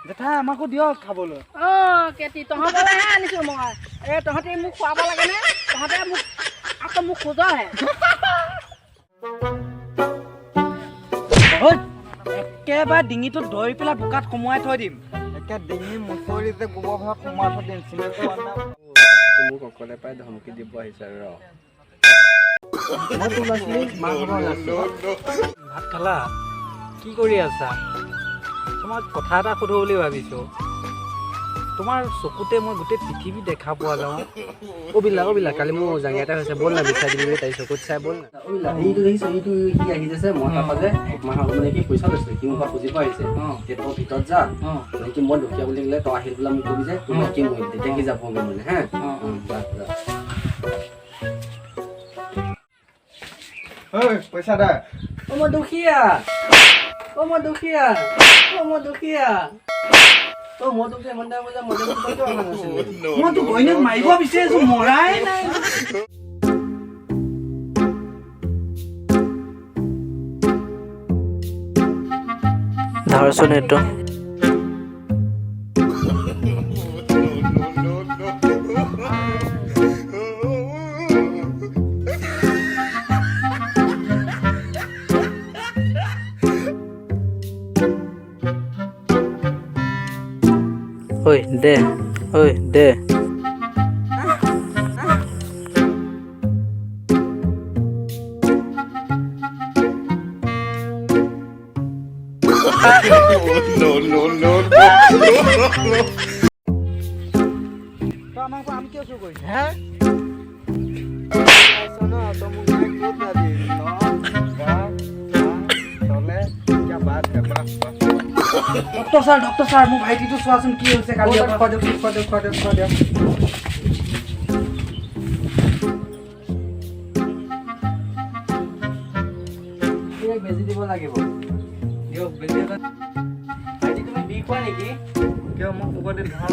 জেঠা আমাকো দিয়ক খাবলৈ। কেতি তহঁতলৈহে আনিছোঁ মই। তহঁতি মোক খুৱাব লাগেনে? তহঁতে মোক আকৌ মোক খোজহে। একেবাৰে ডিঙিটোত ধৰি পেলাই বোকাত সোমোৱাই থৈ দিম। একে ডিঙি মুচৰি যে গোবৰ ভাত সোমাই থৈ দিম। চিমেণ্টৰ মোক অকলে পাই ধমকি দিব আহিছে ৰ। ভাত খালা? কি কৰি আছা? তোমাক কথা এটা সোধো বুলি ভাবিছোঁ। তোমাৰ চকুতে মই গোটেই পৃথিৱী দেখা পোৱা যাওঁ। অবিলা কালি মোৰ জাঙিয়া এটা হৈছে, বল না বিচাই দিবি তাই চকুত চাই বল না। অবিলা এইটো দেখিছ, এইটো সি আহি যাইছে, মই তাৰপৰা যে একমাহৰ মানে কি পইচা লৈছোঁ, সি মোৰ পৰা খুজিব আহিছে। তই ভিতৰত যা, কি মই দুখীয়া বুলি ক'লে তই আহি পেলাই মোক কবি যে তোৰ কি মই তেতিয়া সি যাবগৈ মানে হা। পইচা দে। মই দুখীয়া। মই দুখীয়া মন্দা বজা মজা কিয় অহা নাছিল? মই তোক ঘৈণীয়েক মাৰিব বিচাৰিছোঁ, মৰাই নাই। ধৰচোন এইটো। ঐ দে। তই আমাক আম কিয় চুৰ কৰিছ? ডক্টৰ ছাৰ মোৰ ভাইটিটো চোৱাচোন কি হৈছে কালি। বেজি দিব লাগিব। দিয়ক বেজি এটা। ভাইটি তুমি বি খোৱা নেকি? কিয় মোক পকতি ধৰা